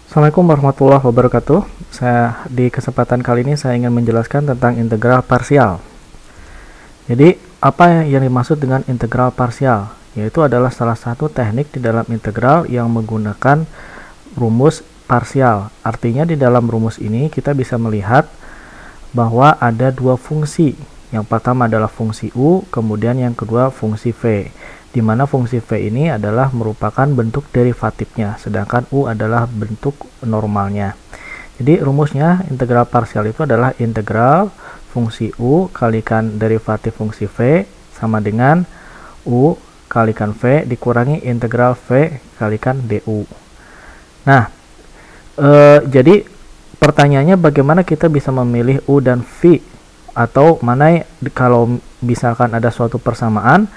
Assalamualaikum warahmatullahi wabarakatuh. Di kesempatan kali ini saya ingin menjelaskan tentang integral parsial. Jadi, apa yang dimaksud dengan integral parsial? Yaitu adalah salah satu teknik di dalam integral yang menggunakan rumus parsial. Artinya di dalam rumus ini kita bisa melihat bahwa ada dua fungsi. Yang pertama adalah fungsi U, kemudian yang kedua fungsi V. Di mana fungsi V ini adalah merupakan bentuk derivatifnya, sedangkan U adalah bentuk normalnya. Jadi rumusnya integral parsial itu adalah integral fungsi U kalikan derivatif fungsi V sama dengan U kalikan V dikurangi integral V kalikan DU. Nah, jadi pertanyaannya bagaimana kita bisa memilih U dan V, atau mana kalau misalkan ada suatu persamaan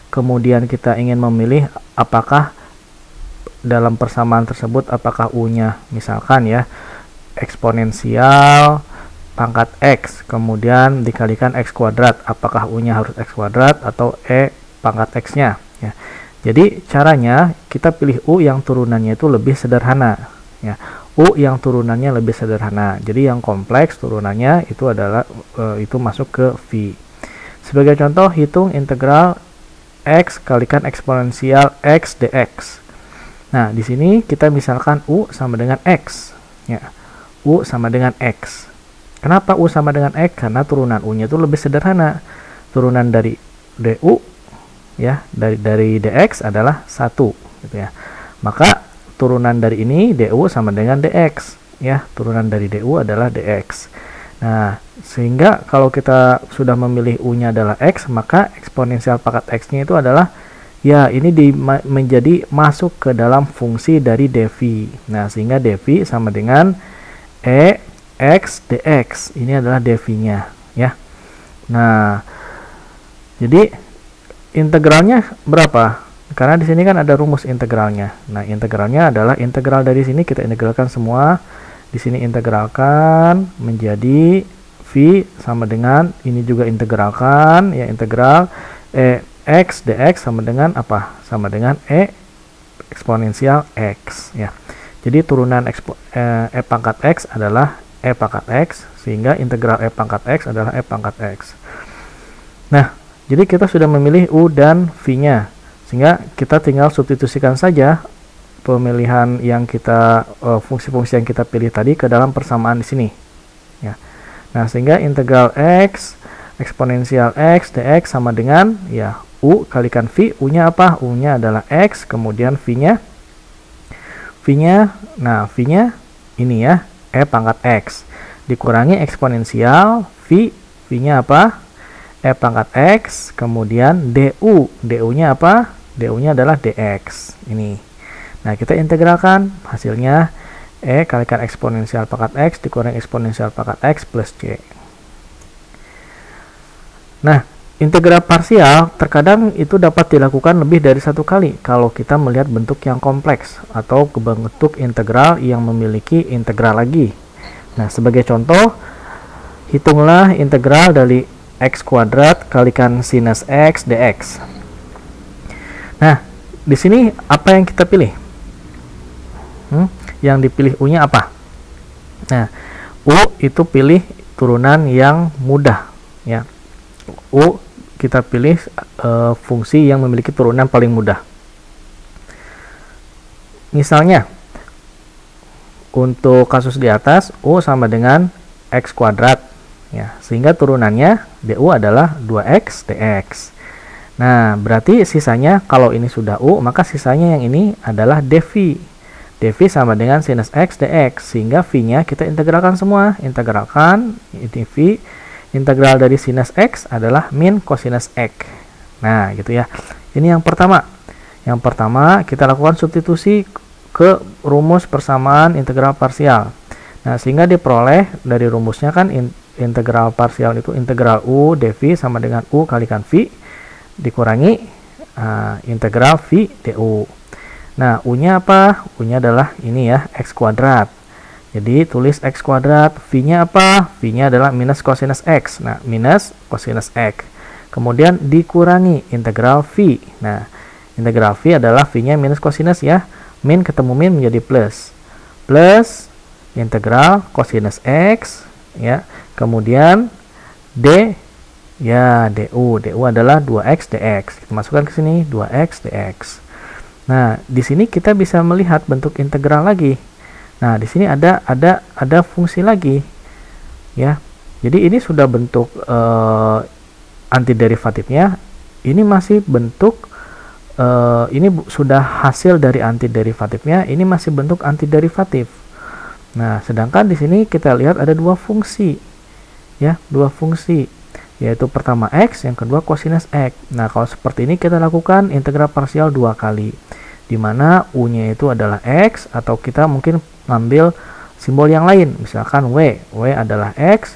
kemudian kita ingin memilih apakah dalam persamaan tersebut apakah U-nya misalkan ya eksponensial pangkat X kemudian dikalikan X kuadrat, apakah U-nya harus X kuadrat atau E pangkat X-nya ya. Jadi caranya kita pilih U yang turunannya itu lebih sederhana ya. U yang turunannya lebih sederhana. Jadi yang kompleks turunannya itu adalah itu masuk ke V. Sebagai contoh, hitung integral X kalikan eksponensial X dx. Nah, di sini kita misalkan U sama dengan X ya. U sama dengan X. Kenapa U sama dengan X? Karena turunan U-nya itu lebih sederhana. Turunan dari DU ya, dari dx adalah 1 gitu ya. Maka turunan dari ini DU sama dengan dx ya. Turunan dari DU adalah dx. Nah, sehingga kalau kita sudah memilih U-nya adalah X, maka eksponensial pangkat X-nya itu adalah ya ini menjadi masuk ke dalam fungsi dari dv. Nah, sehingga dv sama dengan E X dx. Ini adalah dv-nya ya. Nah, jadi integralnya berapa? Karena di sini kan ada rumus integralnya. Nah, integralnya adalah integral dari sini kita integralkan semua. Di sini integralkan menjadi V sama dengan ini juga integralkan ya, integral E X dx sama dengan apa? Sama dengan E eksponensial X ya. Jadi turunan E pangkat X adalah E pangkat X, sehingga integral E pangkat X adalah E pangkat X. Nah, jadi kita sudah memilih U dan V-nya, sehingga kita tinggal substitusikan saja pemilihan yang kita fungsi-fungsi yang kita pilih tadi ke dalam persamaan di sini ya. Nah, sehingga integral X eksponensial X dx sama dengan ya U kalikan V. U-nya apa? U-nya adalah X, kemudian V-nya nah V-nya ini ya E pangkat X dikurangi eksponensial V. V-nya apa? E pangkat X, kemudian DU. DU-nya apa? DU-nya adalah dx ini. Nah, kita integralkan, hasilnya E kalikan eksponensial pangkat X dikurangi eksponensial pangkat X plus C. Nah, integral parsial terkadang itu dapat dilakukan lebih dari satu kali kalau kita melihat bentuk yang kompleks atau bentuk integral yang memiliki integral lagi. Nah, sebagai contoh, hitunglah integral dari X kuadrat kalikan sinus X dx. Nah, di sini apa yang kita pilih? Yang dipilih U-nya apa? Nah, U itu pilih turunan yang mudah ya. U kita pilih fungsi yang memiliki turunan paling mudah. Misalnya untuk kasus di atas U sama dengan X kuadrat ya, sehingga turunannya DU adalah 2X dx. Nah, berarti sisanya kalau ini sudah U, maka sisanya yang ini adalah dv. dv sama dengan sinus X dx, sehingga V-nya kita integralkan semua. Integralkan dv, integral dari sinus X adalah min kosinus X. Nah, gitu ya. Ini yang pertama. Yang pertama kita lakukan substitusi ke rumus persamaan integral parsial. Nah, sehingga diperoleh dari rumusnya kan integral parsial itu integral U dv sama dengan U kalikan V dikurangi integral V du. Nah, U-nya apa? U-nya adalah ini ya, X kuadrat. Jadi, tulis X kuadrat. V-nya apa? V-nya adalah minus kosinus X. Nah, minus kosinus X. Kemudian dikurangi integral V. Nah, integral V adalah V-nya minus kosinus ya. Min ketemu min menjadi plus. plus integral cosinus X, ya. Kemudian D, ya, du adalah 2x dx. Kita masukkan ke sini 2x dx. Nah, di sini kita bisa melihat bentuk integral lagi. Nah, di sini ada fungsi lagi, ya. Jadi ini sudah bentuk antiderivatifnya. Ini masih bentuk ini sudah hasil dari antiderivatifnya. Ini masih bentuk antiderivatif. Nah, sedangkan di sini kita lihat ada dua fungsi, ya, dua fungsi, yaitu pertama x, yang kedua cosinus x. Nah, kalau seperti ini kita lakukan integral parsial dua kali, di mana u-nya itu adalah x, atau kita mungkin ngambil simbol yang lain, misalkan w adalah x,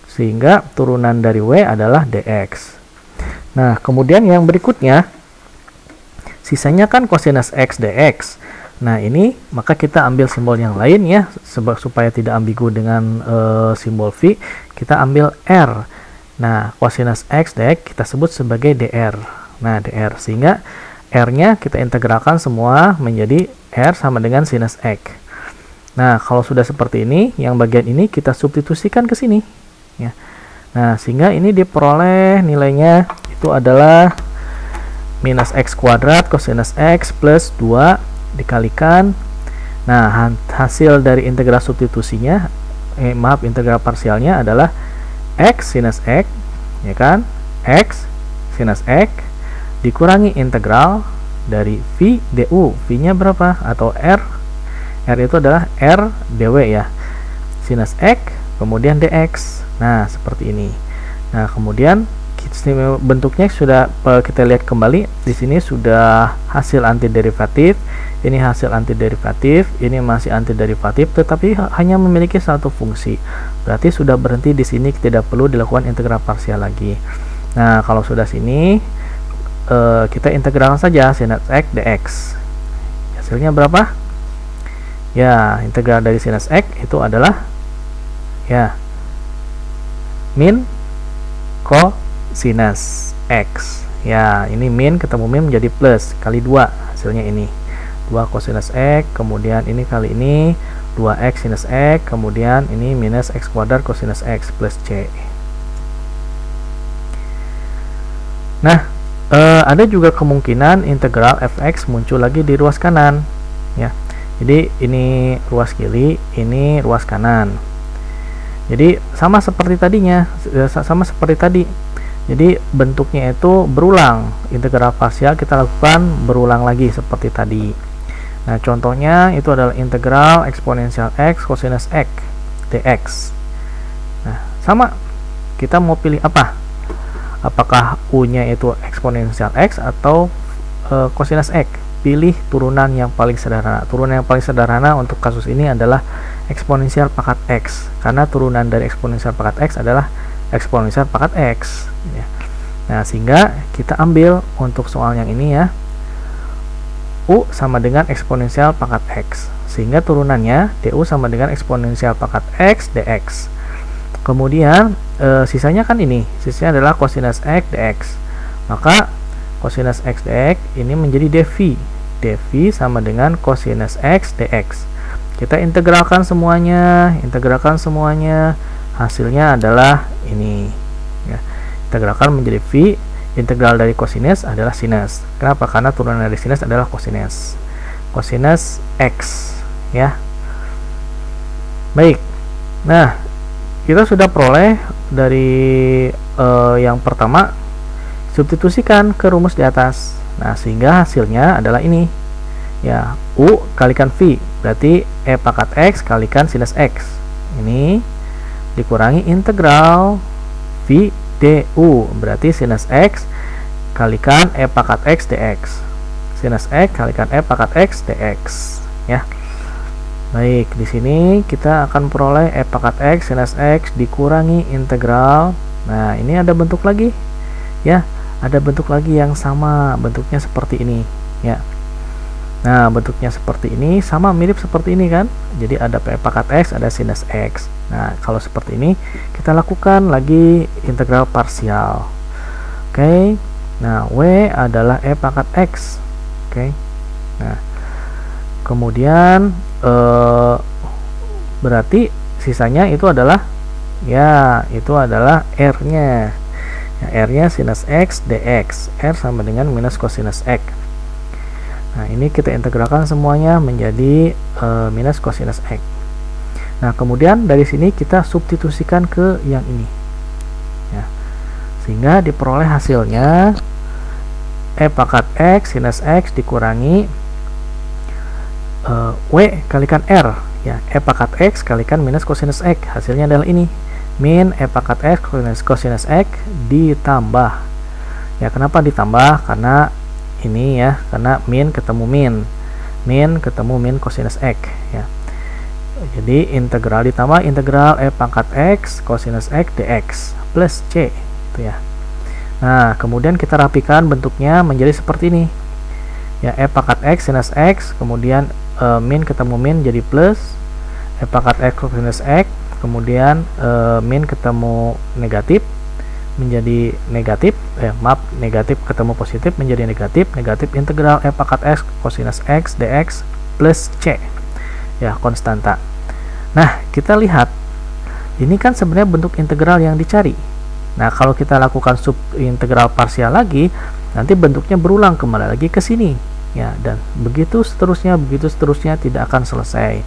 sehingga turunan dari w adalah dx. Nah, kemudian yang berikutnya, sisanya kan cosinus x dx. Nah, ini maka kita ambil simbol yang lain, ya, supaya tidak ambigu dengan simbol v, kita ambil r. Nah, cosinus x dx kita sebut sebagai dr. Nah, dr, sehingga r-nya kita integralkan semua menjadi r sama dengan sinus x. Nah, kalau sudah seperti ini, yang bagian ini kita substitusikan ke sini, ya. Nah, sehingga ini diperoleh nilainya itu adalah minus x kuadrat cosinus x plus 2 dikalikan. Nah, hasil dari integral substitusinya, integral parsialnya adalah x sinus x, ya kan, x sinus x dikurangi integral dari v du. V-nya berapa? Atau r itu adalah r dw, ya, sinus x kemudian dx. Nah, seperti ini. Nah, kemudian bentuknya sudah kita lihat kembali. Di sini sudah hasil antiderivatif, ini hasil antiderivatif, ini masih antiderivatif, tetapi hanya memiliki satu fungsi. Berarti sudah berhenti di sini, tidak perlu dilakukan integral parsial lagi. Nah, kalau sudah sini, kita integralkan saja sinus x dx. Hasilnya berapa? Ya, integral dari sinus x itu adalah, ya, min cosinus x. Ya, ini min ketemu min menjadi plus, kali 2 hasilnya ini. 2 cosinus x, kemudian ini kali ini 2x sinus x, kemudian ini minus x kuadrat cosinus x plus c. Nah, ada juga kemungkinan integral fx muncul lagi di ruas kanan, ya. Jadi ini ruas kiri, ini ruas kanan. Jadi sama seperti tadinya, sama seperti tadi. Jadi bentuknya itu berulang, integral parsial kita lakukan berulang lagi seperti tadi. Nah, contohnya itu adalah integral eksponensial x cosinus x dx. Nah, sama, kita mau pilih apa? Apakah u-nya itu eksponensial x atau cosinus x? Pilih turunan yang paling sederhana. Turunan yang paling sederhana untuk kasus ini adalah eksponensial pangkat x, karena turunan dari eksponensial pangkat x adalah eksponensial pangkat x, ya. Nah, sehingga kita ambil untuk soal yang ini, ya, u sama dengan eksponensial pangkat x, sehingga turunannya du sama dengan eksponensial pangkat x dx. Kemudian sisanya kan ini, sisanya adalah cosinus x dx. Maka cosinus x dx ini menjadi dv. dv sama dengan cosinus x dx. Kita integralkan semuanya, hasilnya adalah ini, ya. Integralkan menjadi v, integral dari cosinus adalah sinus. Kenapa? Karena turunan dari sinus adalah cosinus x, ya. Baik. Nah, kita sudah peroleh dari yang pertama, substitusikan ke rumus di atas. Nah, sehingga hasilnya adalah ini, ya, u kalikan v, berarti e pangkat x kalikan sinus x. Ini dikurangi integral v du, berarti sinus x kalikan e pangkat x dx. Sinus x kalikan e pangkat x dx, ya. Baik, di sini kita akan peroleh e pangkat x sinus x dikurangi integral. Nah, ini ada bentuk lagi, ya. Ada bentuk lagi yang sama, bentuknya seperti ini, ya. Nah, bentuknya seperti ini, sama mirip seperti ini kan. Jadi ada e pangkat x, ada sinus x. Nah, kalau seperti ini kita lakukan lagi integral parsial. Oke. Nah, w adalah e pangkat x. Oke. Nah, kemudian berarti sisanya itu adalah R-nya. Ya, R-nya sinus X dx. R sama dengan minus cosinus X. Nah, ini kita integralkan semuanya menjadi minus cosinus X. Nah, kemudian dari sini kita substitusikan ke yang ini. Ya. Sehingga diperoleh hasilnya E pangkat X sinus X dikurangi W kalikan R. Ya, E pangkat X kalikan minus cosinus X. Hasilnya adalah ini. Min E pangkat X minus cosinus X ditambah. Ya, kenapa ditambah? Karena ini ya, karena min ketemu min ketemu min cosinus X ya. Jadi integral ditambah integral E pangkat X cosinus X dx plus C itu ya. Nah, kemudian kita rapikan bentuknya menjadi seperti ini ya, E pangkat X sinus X, kemudian min ketemu min jadi plus E pangkat X cosinus X, kemudian min ketemu negatif menjadi negatif, negatif ketemu positif menjadi negatif, integral E pangkat X cosinus X dx plus C ya, konstanta. Nah, kita lihat ini kan sebenarnya bentuk integral yang dicari. Nah, kalau kita lakukan sub integral parsial lagi, nanti bentuknya berulang kembali lagi ke sini ya, dan begitu seterusnya tidak akan selesai.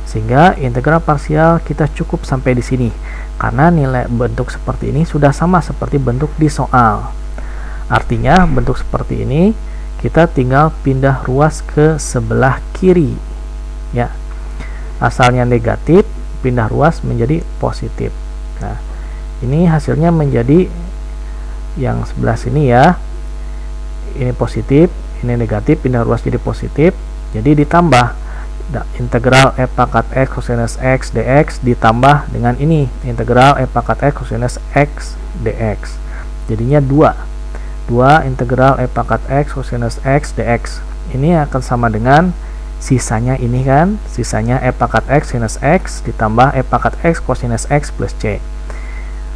Sehingga integral parsial kita cukup sampai di sini karena nilai bentuk seperti ini sudah sama seperti bentuk di soal. Artinya bentuk seperti ini kita tinggal pindah ruas ke sebelah kiri ya. Asalnya negatif, pindah ruas menjadi positif. Nah, ini hasilnya menjadi yang sebelah sini ya. Ini positif, ini negatif, pindah ruas jadi positif. Jadi ditambah integral E pangkat X cosinus X dx ditambah dengan ini integral E pangkat X cosinus X dx, jadinya 2 integral E pangkat X cosinus X dx. Ini akan sama dengan sisanya ini kan, sisanya E pangkat X sinus X ditambah E pangkat X cosinus X plus C.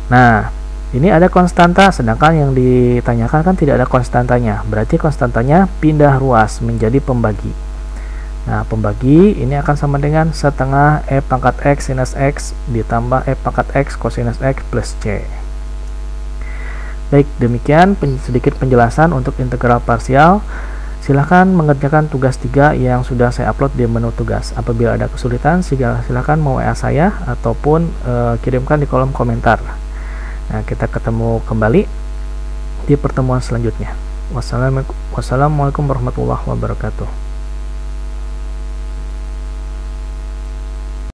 Nah, ini ada konstanta, sedangkan yang ditanyakan kan tidak ada konstantanya, berarti konstantanya pindah ruas menjadi pembagi. Nah, pembagi ini akan sama dengan setengah E pangkat X sinus X ditambah E pangkat X cosinus X plus C. Baik, demikian sedikit penjelasan untuk integral parsial. Silahkan mengerjakan tugas 3 yang sudah saya upload di menu tugas. Apabila ada kesulitan, silahkan WA saya ataupun kirimkan di kolom komentar. Nah, kita ketemu kembali di pertemuan selanjutnya. Wassalamualaikum warahmatullahi wabarakatuh.